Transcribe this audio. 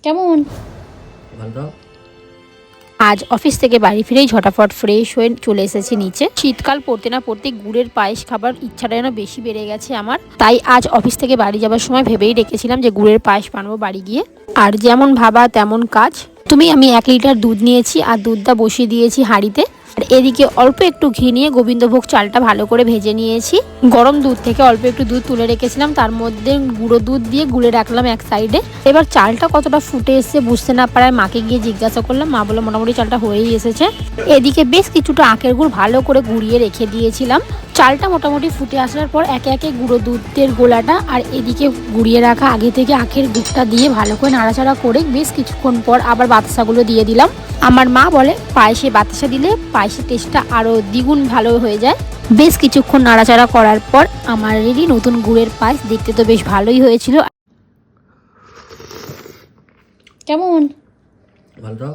কেমন? ভালো। আজ অফিস থেকে বাড়ি ফিরেই ঝটাফট ফ্রেশ হয়ে চলে এসেছি নিচে। শীতকাল পড়তে না পড়তে গুড়ের পায়েস খাবার ইচ্ছাটা যেন বেশি বেড়ে গেছে আমার। তাই আজ অফিস থেকে বাড়ি যাবার সময় ভেবেই রেখেছিলাম যে গুড়ের পায়েস বানাবো বাড়ি গিয়ে। আর যেমন ভাবা তেমন কাজ। আমি 1 লিটার দুধ নিয়েছি আর দুধটা বসিয়ে দিয়েছি হাঁড়িতে। আর এদিকে অল্প একটু ঘি নিয়ে গোবিন্দভোগ চালটা ভালো করে ভেজে নিয়েছি। গরম দুধ থেকে অল্প একটু দুধ তুলে রেখেছিলাম, তার মধ্যে গুঁড়ো দুধ দিয়ে গুলে রাখলাম এক সাইডে। এবার চালটা কতটা ফুটে এসে বুঝতে না পারায় মাকে গিয়ে জিজ্ঞাসা করলাম। মা বলে মোটামুটি চালটা হয়েই এসেছে। এদিকে বেশ কিছুটা আখের গুড় ভালো করে গুঁড়িয়ে রেখে দিয়েছিলাম। চালটা মোটামুটি ফুটে আসার পর একে একে গুঁড়ো দুধের গোলাটা আর এদিকে গুঁড়িয়ে রাখা আগে থেকে আখের গুড়টা দিয়ে ভালো করে নাড়াচাড়া করে বেশ কিছুক্ষণ পর আবার বাতাসাগুলো দিয়ে দিলাম। আমার মা বলে পায়েসে বাতাসা দিলে পায়েসের টেস্টটা আরও দ্বিগুণ ভালো হয়ে যায়। বেশ কিছুক্ষণ নাড়াচাড়া করার পর আমার রেডি নতুন গুড়ের পায়েস। দেখতে তো বেশ ভালোই হয়েছিল। কেমন? ভালো।